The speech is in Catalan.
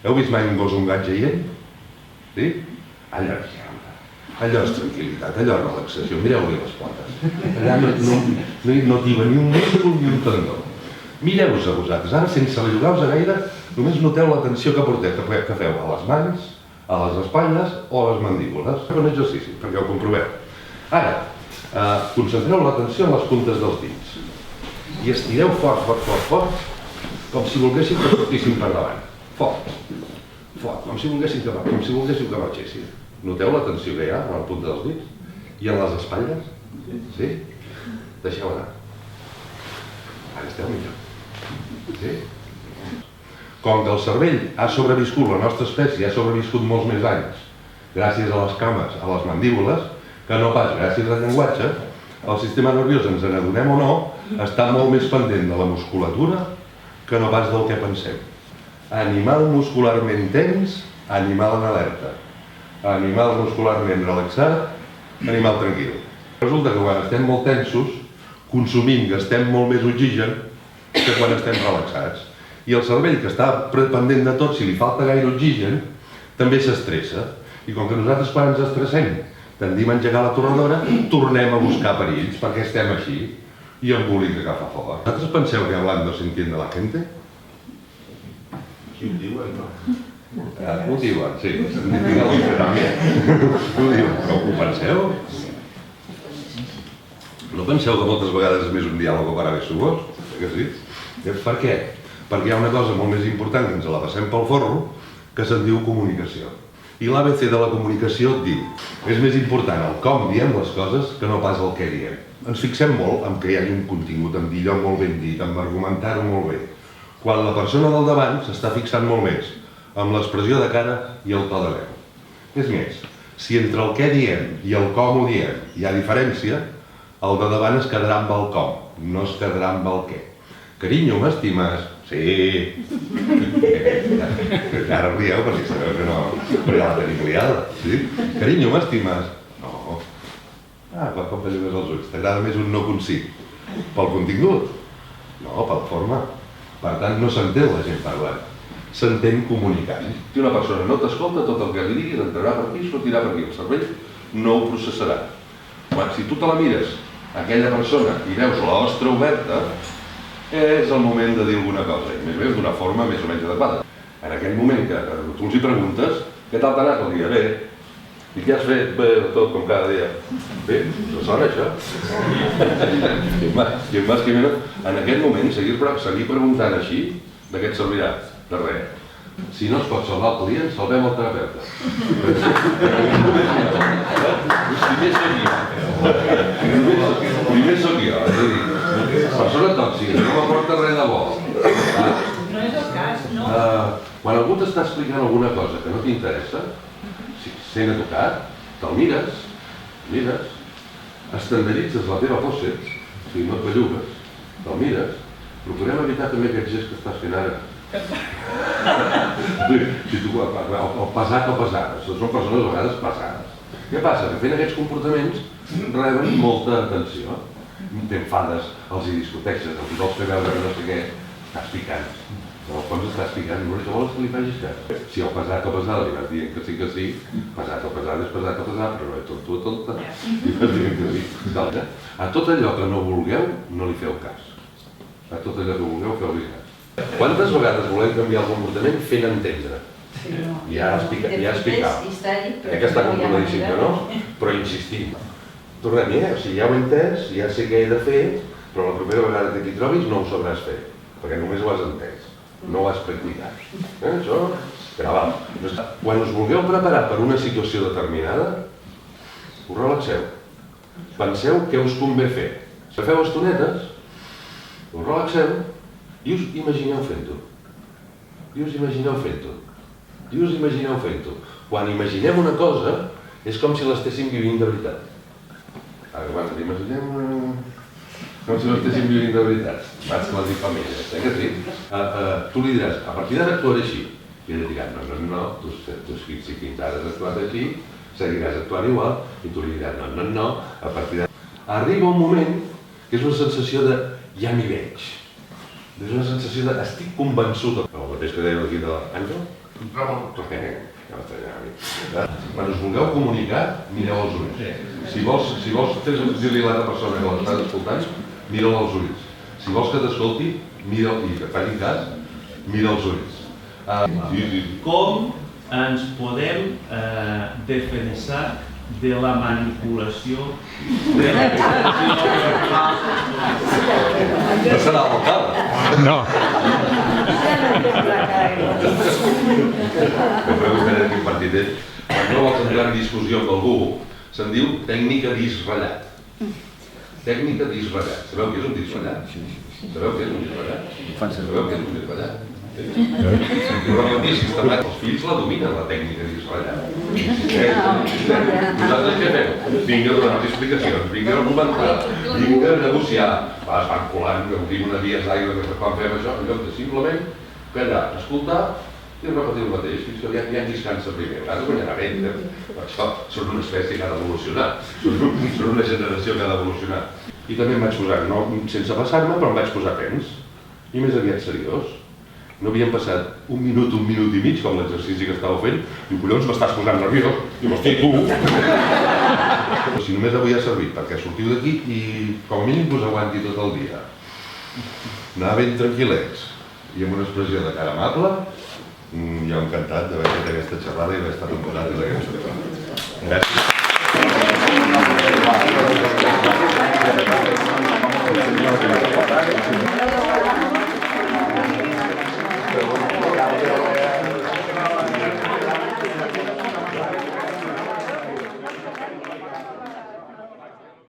Heu vist mai un gos o un gat jaient? Sí? Allò és tranquil·litat, allò és relaxació. Mireu-li les potes. Allà no diu ni un múscul ni un tendó. Mireu-vos a vosaltres. Ara, sense ajudar-vos a gaire, només noteu la tensió que porteu, que feu a les mans, a les espatlles o a les mandíbules. Feu un exercici, perquè ho comproveu. Ara, concentreu l'atenció en les puntes dels dits. I estireu fort, com si volguéssiu que sortissin per davant. Fort, com si volguéssiu que marxessin. Noteu la tensió que hi ha a la punta dels dits? I en les espatlles? Sí? Deixeu anar. Ara esteu millor. Sí? Com que el cervell ha sobreviscut, la nostra espècie ha sobreviscut molts més anys, gràcies a les cames, a les mandíbules, que no pas gràcies al llenguatge, el sistema nerviós, ens n'adonem o no, està molt més pendent de la musculatura que no pas del que pensem. Animal muscularment tens, animal en alerta. Animal muscularment relaxat, animal tranquil. Resulta que quan estem molt tensos, consumim, gastem molt més oxigen que quan estem relaxats. I el cervell, que està pendent de tot, si li falta gaire oxigen, també s'estressa. I com que nosaltres quan ens estressem tendim a engegar la torradora, tornem a buscar perills, perquè estem així, i embolica que fa foc. Vosaltres penseu que hablando se entiende la gente? Qui ho diuen, no? Ho diuen, sí. Ho diuen, però ho penseu? No penseu que moltes vegades és més un diàleg para besugos? Que sí? Per què? Perquè hi ha una cosa molt més important que ens la passem pel forro, que se'n diu comunicació. I l'ABC de la comunicació et diu: és més important el com diem les coses que no pas el què diem. Ens fixem molt en que hi hagi un contingut, en dir allò molt ben dit, en argumentar-ho molt bé. Quan la persona del davant s'està fixant molt més amb l'expressió de cara i el to de veu. És més, si entre el què diem i el com ho diem hi ha diferència, el de davant es quedarà amb el com, no es quedarà amb el què. Carinyo, m'estimes? Sí. Ara rieu perquè sabeu que no, però ja la tenim liada. Sí? Carinyo, m'estimes? No. Com t'allumes els ulls? T'agrada més un no concís? Pel contingut? No, per la forma. Per tant, no s'entén la gent parlant. S'entén comunicant. Si una persona no t'escolta, tot el que li diguis entrarà per aquí i sortirà per aquí. El cervell no ho processarà. Si tu te la mires, aquella persona, i veus l'ostra oberta, és el moment de dir alguna cosa, i més bé d'una forma més o menys adequada. En aquell moment que tu els hi preguntes: què tal t'ha anat el dia? Bé. I què has fet? Bé, tot com cada dia. Bé, no sona això? I en aquest moment, seguir preguntant així, de què et servirà? De res. Si no es pot salvar el client, salvem el terapeuta. Primer sóc jo, és a dir, persona tòxica, no m'aporta res de bo. No és el cas, no. Quan algú t'està explicant alguna cosa que no t'interessa, sent educat, te'l mires, estandarditzes la teva pose, o sigui, no et bellugues, te'l mires, procurem evitar també aquest gest que estàs fent ara. Si tu, o pesat o pesades, són persones a vegades pesades. Què passa? Que fent aquests comportaments reben molta atenció. T'enfades, els hi discuteixes, els vols fer veure que no sé què, estàs picant. Però al fons estàs picant, no que vols que li facis cas. Si el pesat o pesada li vas dient que sí, pesat o pesada és pesat o pesada, però no és tonta. I vas dient que sí. A tot allò que no vulgueu, no li feu cas. A tot allò que vulgueu, feu-li cas. Quantes vegades volem canviar el comportament fent entendre? Ja explicava. Que està complicadíssim que no, però insistim. Tornem-hi, o sigui, ja ho he entès, ja sé què he de fer, però la primera vegada que t'hi trobis no ho sabràs fer, perquè només ho has entès, no ho has practicat. Això, gravat. Quan us vulgueu preparar per una situació determinada, us relaxeu. Penseu què us convé fer. Si feu estonetes, us relaxeu i us imagineu fent-ho. Quan imaginem una cosa, és com si l'estéssim vivint de veritat. Ara, quan imaginem com si l'estéssim vivint de veritat. Vaig que les dic famílies, que sí? Tu li diràs, a partir d'ara actuaré així. I ell dirà, no, tu si fins ara has actuat així, seguiràs actuant igual, i tu li diràs, no, a partir d'ara. Arriba un moment que és una sensació de ja m'hi veig. És una sensació de estic convençut. El mateix que deia aquí de l'Àngel, Quan us vulgueu comunicar, mireu els ulls. Si vols dir-li a l'altra persona que l'estàs escoltant, mira'l als ulls. Si vols que t'escolti, mira'l i que et facin cas, mira els ulls. Com ens podem defensar de la manipulació de la No serà l'alcalde. No. Quin partit és. Quan no vols entrar en discussió amb algú, se'n diu tècnica disratllat. Tècnica disratllat. Sabeu què és un disratllat? Sabeu què és un disratllat? Sabeu què és un disratllat? Els fills la dominen, la tècnica disratllat. Vosaltres què feu? Vinga a donar explicacions, vinga a argumentar, vinga a negociar. Es van colant, obrim una via d'aigua que quan fem això, en lloc de simplement callar, escoltar i repetir el mateix, fins que ja qui es cansa primer. A vegades guanyarà vent, per això són una espècie que ha d'evolucionar, són una generació que ha d'evolucionar. I també em vaig posar, no sense passar-me, però em vaig posar tens, i més aviat seriós. No havíem passat un minut i mig, com l'exercici que estàveu fent, i collons m'estàs posant nerviós, i hosti, tu! Però si només avui ha servit perquè sortiu d'aquí i com a mínim us aguanti tot el dia. Anar ben tranquil·lets i amb una expressió de cara amable, jo encantat d'haver fet aquesta xerrada i haver estat un posat de aquesta xerrada. Gràcies.